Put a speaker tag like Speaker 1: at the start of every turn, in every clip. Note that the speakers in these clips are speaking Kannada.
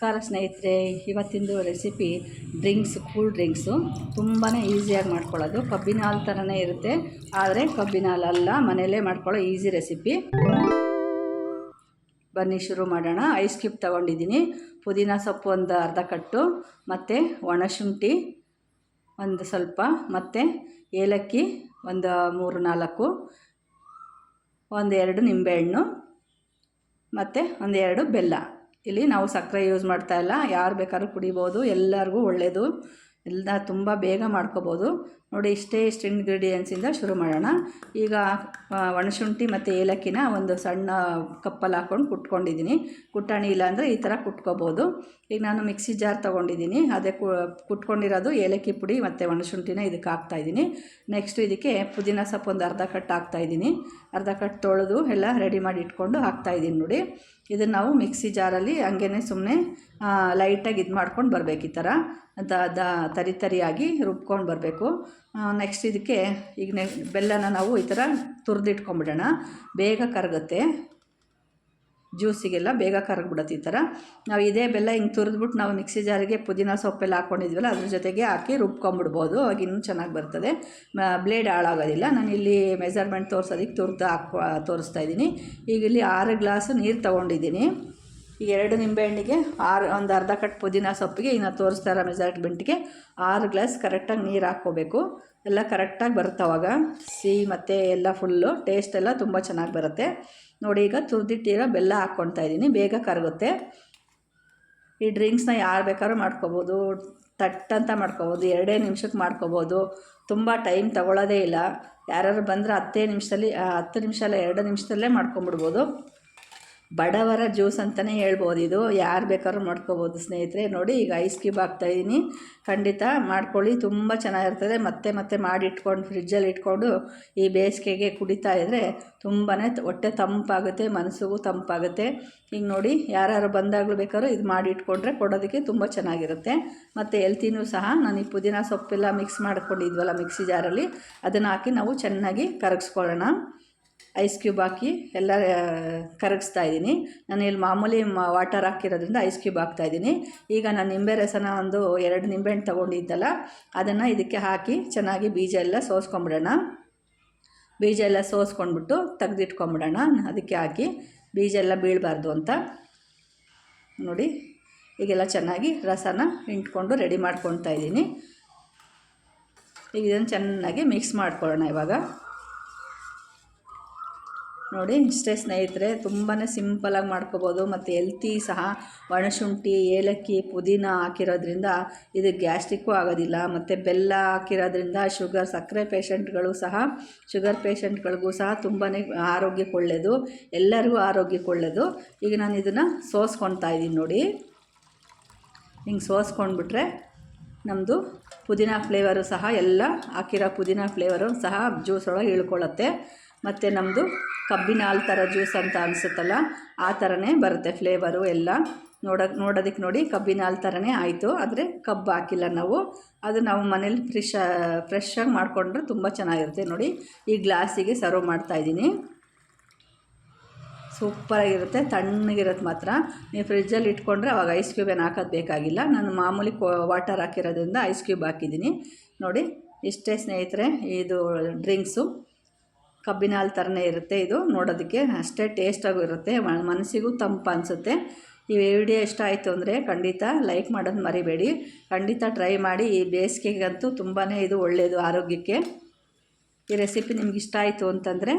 Speaker 1: ನಮಸ್ಕಾರ ಸ್ನೇಹಿತರೆ, ಇವತ್ತಿಂದು ರೆಸಿಪಿ ಕೂಲ್ ಡ್ರಿಂಕ್ಸು ತುಂಬಾ ಈಸಿಯಾಗಿ ಮಾಡ್ಕೊಳ್ಳೋದು. ಕಬ್ಬಿನ ಹಾಲು ಥರನೇ ಇರುತ್ತೆ, ಆದರೆ ಕಬ್ಬಿನ ಹಾಲಲ್ಲ, ಮನೆಯಲ್ಲೇ ಮಾಡ್ಕೊಳ್ಳೋ ಈಸಿ ರೆಸಿಪಿ. ಬನ್ನಿ ಶುರು ಮಾಡೋಣ. ಐಸ್ ಕ್ಯೂಬ್ ತೊಗೊಂಡಿದ್ದೀನಿ, ಪುದೀನ ಸೊಪ್ಪು ಒಂದು ಅರ್ಧ ಕಟ್ಟು, ಮತ್ತು ಒಣಶುಂಠಿ ಒಂದು ಸ್ವಲ್ಪ, ಮತ್ತು ಏಲಕ್ಕಿ ಒಂದು 3-4, ಒಂದೆರಡು ನಿಂಬೆಹಣ್ಣು, ಮತ್ತು ಒಂದೆರಡು ಬೆಲ್ಲ. ಇಲ್ಲಿ ನಾವು ಸಕ್ಕರೆ ಯೂಸ್ ಮಾಡ್ತಾಯಿಲ್ಲ, ಯಾರು ಬೇಕಾದ್ರೂ ಕುಡಿಬೋದು, ಎಲ್ಲರಿಗೂ ಒಳ್ಳೆಯದು, ಎಲ್ಲ ತುಂಬ ಬೇಗ ಮಾಡ್ಕೋಬೋದು. ನೋಡಿ, ಇಷ್ಟು ಇಂಗ್ರೀಡಿಯೆಂಟ್ಸಿಂದ ಶುರು ಮಾಡೋಣ. ಈಗ ಒಣಶುಂಠಿ ಮತ್ತು ಏಲಕ್ಕಿನ ಒಂದು ಸಣ್ಣ ಕಪ್ಪಲ್ಲಿ ಹಾಕ್ಕೊಂಡು ಕುಟ್ಕೊಂಡಿದ್ದೀನಿ. ಕುಟ್ಟಾಣಿ ಇಲ್ಲಾಂದರೆ ಈ ಥರ ಕುಟ್ಕೋಬೋದು. ಈಗ ನಾನು ಮಿಕ್ಸಿ ಜಾರ್ ತೊಗೊಂಡಿದ್ದೀನಿ, ಅದೇ ಕುಟ್ಕೊಂಡಿರೋದು ಏಲಕ್ಕಿ ಪುಡಿ ಮತ್ತು ಒಣಶುಂಠಿನ ಇದಕ್ಕೆ ಹಾಕ್ತಾಯಿದ್ದೀನಿ. ನೆಕ್ಸ್ಟ್ ಇದಕ್ಕೆ ಪುದೀನ ಸೊಪ್ಪು ಒಂದು ಅರ್ಧ ಕಟ್ಟು ಹಾಕ್ತಾಯಿದ್ದೀನಿ. ಅರ್ಧ ಕಟ್ಟು ತೊಳೆದು ಎಲ್ಲ ರೆಡಿ ಮಾಡಿ ಇಟ್ಕೊಂಡು ಹಾಕ್ತಾಯಿದ್ದೀನಿ. ನೋಡಿ, ಇದನ್ನು ನಾವು ಮಿಕ್ಸಿ ಜಾರಲ್ಲಿ ಹಂಗೇ ಸುಮ್ಮನೆ ಲೈಟಾಗಿ ಇದು ಮಾಡ್ಕೊಂಡು ಬರಬೇಕು, ಈ ಥರ ತರಿಯಾಗಿ ರುಬ್ಕೊಂಡು ಬರಬೇಕು. ನೆಕ್ಸ್ಟ್ ಇದಕ್ಕೆ ಈಗ ಬೆಲ್ಲನ ನಾವು ಈ ಥರ ತುರಿದಿಟ್ಕೊಂಬಿಡೋಣ, ಬೇಗ ಕರಗುತ್ತೆ, ಜ್ಯೂಸಿಗೆಲ್ಲ ಬೇಗ ಕರಗಿಬಿಡುತ್ತೆ. ಈ ಥರ ನಾವು ಇದೇ ಬೆಲ್ಲ ಹಿಂಗೆ ತುರಿದ್ಬಿಟ್ಟು ನಾವು ಮಿಕ್ಸಿ ಜಾರಿಗೆ ಪುದೀನ ಸೊಪ್ಪೆಲ್ಲ ಹಾಕ್ಕೊಂಡಿದ್ವಲ್ಲ, ಅದ್ರ ಜೊತೆಗೆ ಹಾಕಿ ರುಬ್ಕೊಂಬಿಡ್ಬೋದು, ಅವಾಗ ಇನ್ನೂ ಚೆನ್ನಾಗಿ ಬರ್ತದೆ, ಬ್ಲೇಡ್ ಹಾಳಾಗೋದಿಲ್ಲ. ನಾನು ಇಲ್ಲಿ ಮೆಜರ್ಮೆಂಟ್ ತೋರಿಸೋದಕ್ಕೆ ತೋರಿಸ್ತಾ ಇದ್ದೀನಿ. ಈಗ ಇಲ್ಲಿ 6 ಗ್ಲಾಸ್ ನೀರು ತೊಗೊಂಡಿದ್ದೀನಿ. ಈಗ 2 ನಿಂಬೆಹಣ್ಣಿಗೆ ಒಂದು ಅರ್ಧ ಕಟ್ ಪುದೀನ ಸೊಪ್ಪಿಗೆ ಇನ್ನು ತೋರಿಸ್ತಾ ಇರೋ ಮೆಜರ್ಮೆಂಟ್ಗೆ 6 ಗ್ಲಾಸ್ ಕರೆಕ್ಟಾಗಿ ನೀರು ಹಾಕ್ಕೋಬೇಕು. ಎಲ್ಲ ಕರೆಕ್ಟಾಗಿ ಬರುತ್ತೆ, ಅವಾಗ ಸಿಹಿ ಮತ್ತು ಎಲ್ಲ ಫುಲ್ಲು ಟೇಸ್ಟ್ ಎಲ್ಲ ತುಂಬ ಚೆನ್ನಾಗಿ ಬರುತ್ತೆ. ನೋಡಿ, ಈಗ ತುರಿದಿಟ್ಟಿರೋ ಬೆಲ್ಲ ಹಾಕ್ಕೊಳ್ತಾ ಇದ್ದೀನಿ, ಬೇಗ ಕರಗುತ್ತೆ. ಈ ಡ್ರಿಂಕ್ಸ್ನ ಯಾರು ಬೇಕಾದ್ರೂ ಮಾಡ್ಕೋಬೋದು, ತಟ್ಟಂತ ಮಾಡ್ಕೋಬೋದು, 2 ನಿಮಿಷಕ್ಕೆ ಮಾಡ್ಕೋಬೋದು, ತುಂಬ ಟೈಮ್ ತೊಗೊಳ್ಳೋದೇ ಇಲ್ಲ. ಯಾರು ಬಂದರೆ 10 ನಿಮಿಷದಲ್ಲಿ 10 ನಿಮಿಷ ಅಲ್ಲ, 2 ನಿಮಿಷದಲ್ಲೇ ಮಾಡ್ಕೊಂಬಿಡ್ಬೋದು. ಬಡವರ ಜ್ಯೂಸ್ ಅಂತಲೇ ಹೇಳ್ಬೋದು, ಇದು ಯಾರು ಬೇಕಾದ್ರೂ ಮಾಡ್ಕೋಬೋದು ಸ್ನೇಹಿತರೆ. ನೋಡಿ, ಈಗ ಐಸ್ ಕ್ಯೂಬ್ ಹಾಕ್ತಾಯಿದ್ದೀನಿ, ಖಂಡಿತ ಮಾಡ್ಕೊಳ್ಳಿ, ತುಂಬ ಚೆನ್ನಾಗಿರ್ತದೆ. ಮತ್ತೆ ಮಾಡಿಟ್ಕೊಂಡು ಫ್ರಿಜ್ಜಲ್ಲಿ ಇಟ್ಕೊಂಡು ಈ ಬೇಸಿಗೆಗೆ ಕುಡಿತಾ ಇದ್ದರೆ ತುಂಬಾ ಹೊಟ್ಟೆ ತಂಪಾಗುತ್ತೆ, ಮನಸ್ಸಿಗೂ ತಂಪಾಗುತ್ತೆ. ಈಗ ನೋಡಿ, ಯಾರು ಬಂದಾಗಲೂ ಬೇಕಾದ್ರೂ ಇದು ಮಾಡಿ ಇಟ್ಕೊಂಡ್ರೆ ಕೊಡೋದಕ್ಕೆ ತುಂಬ ಚೆನ್ನಾಗಿರುತ್ತೆ, ಮತ್ತು ಹೆಲ್ತಿನೂ ಸಹ. ನಾನು ಈ ಪುದೀನ ಸೊಪ್ಪೆಲ್ಲ ಮಿಕ್ಸ್ ಮಾಡ್ಕೊಂಡಿದ್ವಲ್ಲ ಮಿಕ್ಸಿ ಜಾರಲ್ಲಿ, ಅದನ್ನು ಹಾಕಿ ನಾವು ಚೆನ್ನಾಗಿ ಕರಗಿಸ್ಕೊಳ್ಳೋಣ. ಐಸ್ ಕ್ಯೂಬ್ ಹಾಕಿ ಎಲ್ಲ ಕರಗಿಸ್ತಾ ಇದ್ದೀನಿ. ನಾನು ಇಲ್ಲಿ ಮಾಮೂಲಿ ವಾಟರ್ ಹಾಕಿರೋದ್ರಿಂದ ಐಸ್ ಕ್ಯೂಬ್ ಹಾಕ್ತಾಯಿದ್ದೀನಿ. ಈಗ ನಾನು ನಿಂಬೆ ರಸನ ಒಂದು 2 ನಿಂಬೆಹಣ್ಣು ತೊಗೊಂಡಿದ್ದಲ್ಲ, ಅದನ್ನು ಇದಕ್ಕೆ ಹಾಕಿ ಚೆನ್ನಾಗಿ ಬೀಜ ಎಲ್ಲ ಸೋಸ್ಕೊಂಬಿಡೋಣ. ಬೀಜ ಎಲ್ಲ ಸೋಸ್ಕೊಂಡ್ಬಿಟ್ಟು ತೆಗೆದಿಟ್ಕೊಂಬಿಡೋಣ. ಅದಕ್ಕೆ ಹಾಕಿ ಬೀಜ ಎಲ್ಲ ಬೀಳಬಾರ್ದು ಅಂತ. ನೋಡಿ, ಈಗೆಲ್ಲ ಚೆನ್ನಾಗಿ ರಸನ ಹಿಂಡ್ಕೊಂಡು ರೆಡಿ ಮಾಡ್ಕೊತಾ ಇದ್ದೀನಿ. ಈಗ ಇದನ್ನು ಚೆನ್ನಾಗಿ ಮಿಕ್ಸ್ ಮಾಡ್ಕೊಳ್ಳೋಣ. ಇವಾಗ ನೋಡಿ, ಇಷ್ಟೇ ಸ್ನೇಹಿತರೆ, ತುಂಬಾ ಸಿಂಪಲಾಗಿ ಮಾಡ್ಕೋಬೋದು, ಮತ್ತು ಹೆಲ್ತಿ ಸಹ. ಒಣಶುಂಠಿ, ಏಲಕ್ಕಿ, ಪುದೀನ ಹಾಕಿರೋದ್ರಿಂದ ಇದು ಗ್ಯಾಸ್ಟ್ರಿಕ್ಕೂ ಆಗೋದಿಲ್ಲ, ಮತ್ತು ಬೆಲ್ಲ ಹಾಕಿರೋದ್ರಿಂದ ಸಕ್ಕರೆ ಪೇಷಂಟ್ಗಳು ಸಹ, ಶುಗರ್ ಪೇಷಂಟ್ಗಳಿಗೂ ಸಹ ತುಂಬಾ ಆರೋಗ್ಯಕ್ಕೆ ಒಳ್ಳೆಯದು, ಎಲ್ಲರಿಗೂ ಆರೋಗ್ಯಕ್ಕೆ ಒಳ್ಳೆಯದು. ಈಗ ನಾನು ಇದನ್ನು ಸೋಸ್ಕೊತಾ ಇದ್ದೀನಿ. ನೋಡಿ, ಹಿಂಗೆ ಸೋಸ್ಕೊಂಡ್ಬಿಟ್ರೆ ನಮ್ಮದು ಪುದೀನ ಫ್ಲೇವರು ಸಹ, ಎಲ್ಲ ಹಾಕಿರೋ ಪುದೀನ ಫ್ಲೇವರು ಸಹ ಜ್ಯೂಸ್ ಒಳಗೆ ಇಳ್ಕೊಳ್ಳುತ್ತೆ, ಮತ್ತು ನಮ್ಮದು ಕಬ್ಬಿನ ಹಾಲು ಥರ ಜ್ಯೂಸ್ ಅಂತ ಅನಿಸುತ್ತಲ್ಲ, ಆ ಥರನೇ ಬರುತ್ತೆ ಫ್ಲೇವರು ಎಲ್ಲ. ನೋಡೋದಕ್ಕೆ ನೋಡಿ ಕಬ್ಬಿನ ಹಾಲು ಥರನೇ ಆಯಿತು, ಆದರೆ ಕಬ್ಬು ಹಾಕಿಲ್ಲ ನಾವು. ಅದು ನಾವು ಮನೇಲಿ ಫ್ರೆಶ್ಶಾಗಿ ಮಾಡಿಕೊಂಡ್ರೆ ತುಂಬ ಚೆನ್ನಾಗಿರುತ್ತೆ. ನೋಡಿ, ಈ ಗ್ಲಾಸಿಗೆ ಸರ್ವ್ ಮಾಡ್ತಾಯಿದ್ದೀನಿ. ಸೂಪರಾಗಿರುತ್ತೆ, ತಣ್ಣಗಿರುತ್ತೆ ಮಾತ್ರ. ನೀವು ಫ್ರಿಜ್ಜಲ್ಲಿ ಇಟ್ಕೊಂಡ್ರೆ ಅವಾಗ ಐಸ್ ಕ್ಯೂಬ್ ಏನು ಹಾಕೋದು ಬೇಕಾಗಿಲ್ಲ. ನಾನು ಮಾಮೂಲಿ ವಾಟರ್ ಹಾಕಿರೋದ್ರಿಂದ ಐಸ್ ಕ್ಯೂಬ್ ಹಾಕಿದ್ದೀನಿ. ನೋಡಿ, ಇಷ್ಟೇ ಸ್ನೇಹಿತರೆ, ಇದು ಡ್ರಿಂಕ್ಸು ಕಬ್ಬಿನ ಹಾಲು ಥರನೇ ಇರುತ್ತೆ. ಇದು ನೋಡೋದಕ್ಕೆ ಅಷ್ಟೇ ಟೇಸ್ಟಾಗೂ ಇರುತ್ತೆ, ಮನಸ್ಸಿಗೂ ತಂಪು ಅನಿಸುತ್ತೆ. ಈ ವಿಡಿಯೋ ಇಷ್ಟ ಆಯಿತು ಅಂದರೆ ಖಂಡಿತ ಲೈಕ್ ಮಾಡೋದು ಮರಿಬೇಡಿ, ಖಂಡಿತ ಟ್ರೈ ಮಾಡಿ. ಈ ಬೇಸಿಗೆಗಂತೂ ತುಂಬಾ ಇದು ಒಳ್ಳೆಯದು ಆರೋಗ್ಯಕ್ಕೆ. ಈ ರೆಸಿಪಿ ನಿಮ್ಗೆ ಇಷ್ಟ ಆಯಿತು ಅಂತಂದರೆ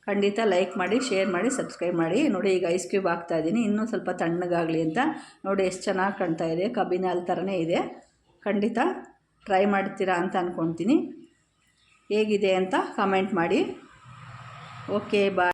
Speaker 1: ಖಂಡಿತ ಲೈಕ್ ಮಾಡಿ, ಶೇರ್ ಮಾಡಿ, ಸಬ್ಸ್ಕ್ರೈಬ್ ಮಾಡಿ. ನೋಡಿ, ಈಗ ಐಸ್ ಕ್ಯೂಬ್ ಹಾಕ್ತಾಯಿದ್ದೀನಿ, ಇನ್ನೂ ಸ್ವಲ್ಪ ತಣ್ಣಗಾಗಲಿ ಅಂತ. ನೋಡಿ, ಎಷ್ಟು ಚೆನ್ನಾಗಿ ಕಾಣ್ತಾ ಇದೆ, ಕಬ್ಬಿನ ಹಾಲು ಥರನೇ ಇದೆ. ಖಂಡಿತ ಟ್ರೈ ಮಾಡ್ತೀರಾ ಅಂತ ಅಂದ್ಕೊಳ್ತೀನಿ. ಹೇಗಿದೆ ಅಂತ ಕಮೆಂಟ್ ಮಾಡಿ. ಓಕೆ, ಬಾಯ್.